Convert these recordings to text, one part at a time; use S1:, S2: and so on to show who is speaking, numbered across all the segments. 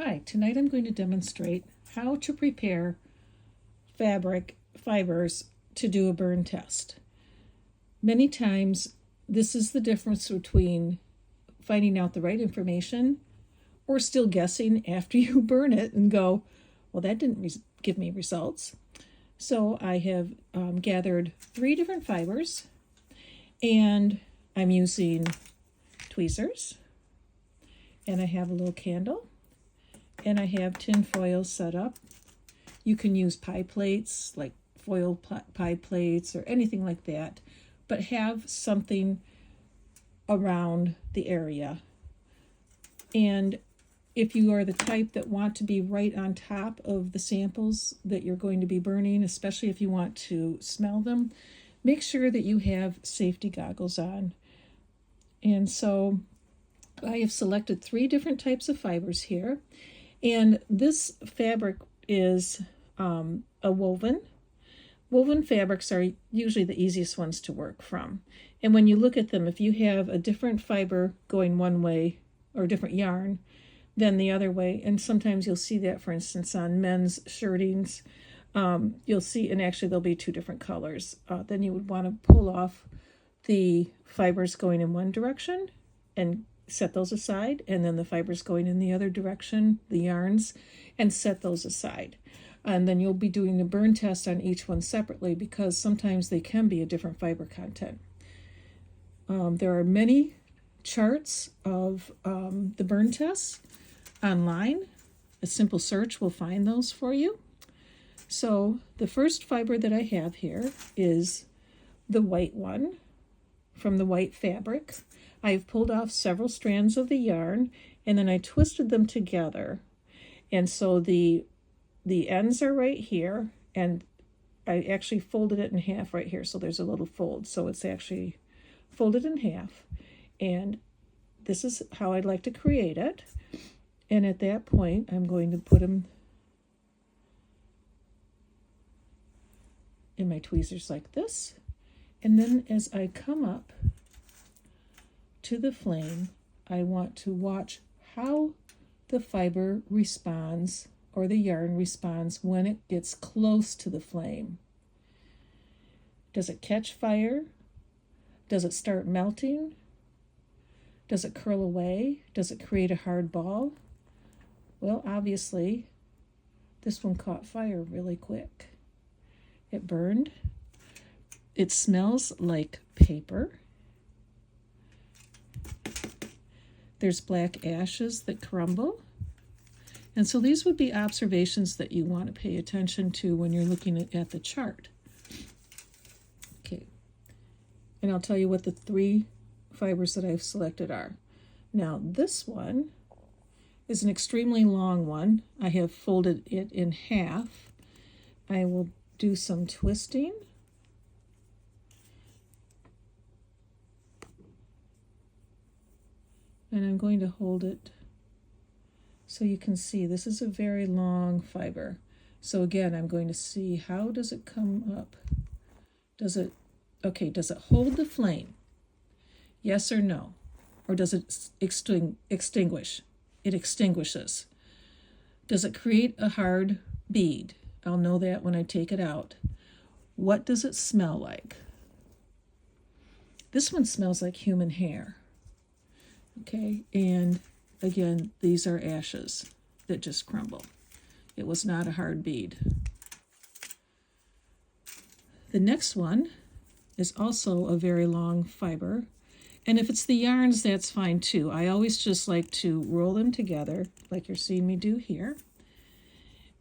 S1: Hi, tonight I'm going to demonstrate how to prepare fabric fibers to do a burn test. Many times, this is the difference between finding out the right information or still guessing after you burn it and go, well, that didn't give me results. So I have gathered 3 different fibers, and I'm using tweezers, and I have a little candle, and I have tin foil set up. You can use pie plates, like foil pie plates or anything like that, but have something around the area. And if you are the type that want to be right on top of the samples that you're going to be burning, especially if you want to smell them, make sure that you have safety goggles on. And so I have selected 3 different types of fibers here. And this fabric is a woven. Woven fabrics are usually the easiest ones to work from. And when you look at them, if you have a different fiber going one way or a different yarn than the other way, and sometimes you'll see that, for instance, on men's shirtings, you'll see, and actually there'll be 2 different colors. Then you would want to pull off the fibers going in one direction and set those aside, and then the fibers going in the other direction, the yarns, and set those aside. And then you'll be doing the burn test on each one separately because sometimes they can be a different fiber content. There are many charts of the burn tests online. A simple search will find those for you. So the first fiber that I have here is the white one from the white fabric. I've pulled off several strands of the yarn, and then I twisted them together. And so the ends are right here, and I actually folded it in half right here, so there's a little fold. So it's actually folded in half, and this is how I'd like to create it. And at that point, I'm going to put them in my tweezers like this. And then as I come up to the flame, I want to watch how the fiber responds, or the yarn responds, when it gets close to the flame. Does it catch fire? Does it start melting? Does it curl away? Does it create a hard ball? Well, obviously, this one caught fire really quick. It burned. It smells like paper. There's black ashes that crumble. And so these would be observations that you want to pay attention to when you're looking at the chart. Okay. And I'll tell you what the 3 fibers that I've selected are. Now, this one is an extremely long one. I have folded it in half. I will do some twisting. And I'm going to hold it so you can see this is a very long fiber. So again, I'm going to see, how does it come up? Does it hold the flame? Yes or no? Or does it extinguish? It extinguishes. Does it create a hard bead? I'll know that when I take it out. What does it smell like? This one smells like human hair. Okay, and again, these are ashes that just crumble. It was not a hard bead. The next one is also a very long fiber, and if it's the yarns, that's fine too. I always just like to roll them together, like you're seeing me do here,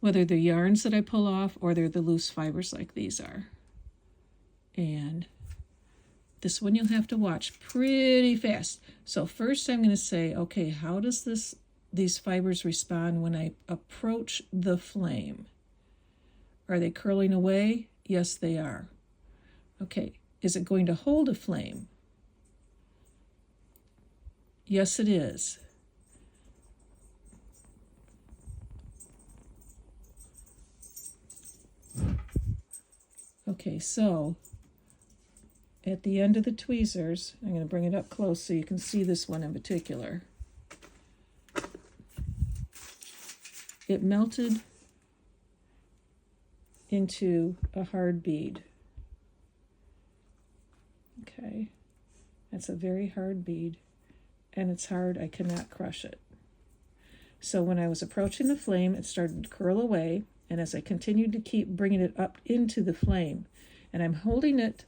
S1: whether they're yarns that I pull off or they're the loose fibers like these are. And this one you'll have to watch pretty fast. So first I'm going to say, okay, how does these fibers respond when I approach the flame? Are they curling away? Yes, they are. Okay, is it going to hold a flame? Yes, it is. Okay, so at the end of the tweezers, I'm going to bring it up close so you can see this one in particular. it melted into a hard bead. Okay, that's a very hard bead, and it's hard. I cannot crush it. So when I was approaching the flame, it started to curl away, and as I continued to keep bringing it up into the flame, and I'm holding it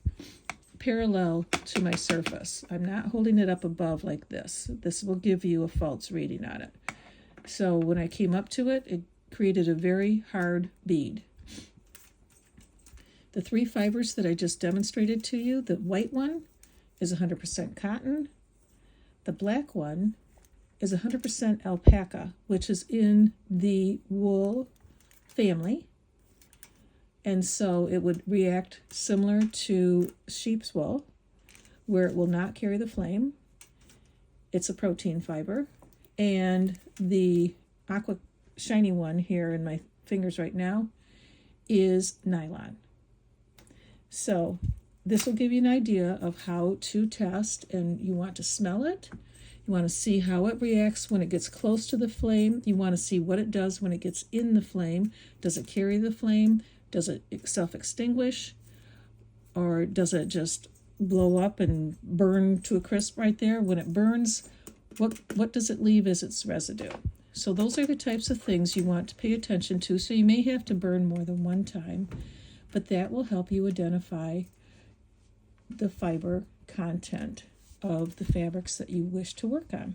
S1: parallel to my surface. I'm not holding it up above like this. This will give you a false reading on it. So when I came up to it, it created a very hard bead. The 3 fibers that I just demonstrated to you, the white one is 100% cotton. The black one is 100% alpaca, which is in the wool family. And so it would react similar to sheep's wool, where it will not carry the flame. It's a protein fiber. And the aqua shiny one here in my fingers right now is nylon. So this will give you an idea of how to test, and you want to smell it. You want to see how it reacts when it gets close to the flame. You want to see what it does when it gets in the flame. Does it carry the flame? Does it self-extinguish? Or does it just blow up and burn to a crisp right there? When it burns, what does it leave as its residue? So those are the types of things you want to pay attention to. So you may have to burn more than one time, but that will help you identify the fiber content of the fabrics that you wish to work on.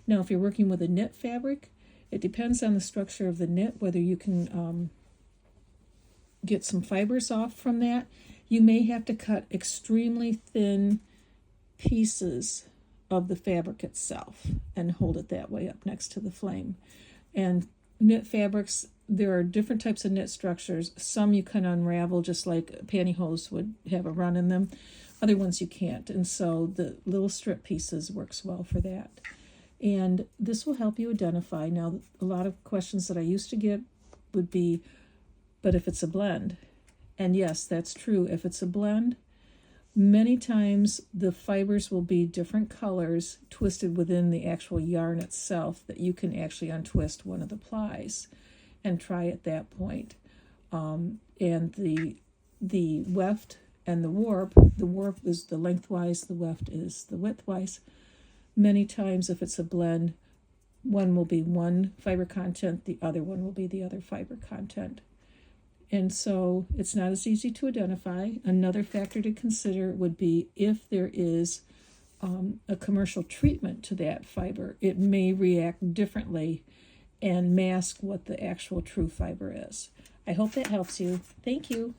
S1: Now, if you're working with a knit fabric, it depends on the structure of the knit, whether you can get some fibers off from that. You may have to cut extremely thin pieces of the fabric itself and hold it that way up next to the flame. And knit fabrics, there are different types of knit structures. Some you can unravel just like pantyhose would have a run in them. Other ones you can't. And so the little strip pieces works well for that. And this will help you identify. Now, a lot of questions that I used to get would be, but if it's a blend? And yes, that's true. If it's a blend, many times the fibers will be different colors twisted within the actual yarn itself that you can actually untwist one of the plies and try at that point. And the weft and the warp is the lengthwise, the weft is the widthwise. Many times if it's a blend, one will be one fiber content, the other one will be the other fiber content. And so it's not as easy to identify. Another factor to consider would be if there is a commercial treatment to that fiber, it may react differently and mask what the actual true fiber is. I hope that helps you. Thank you.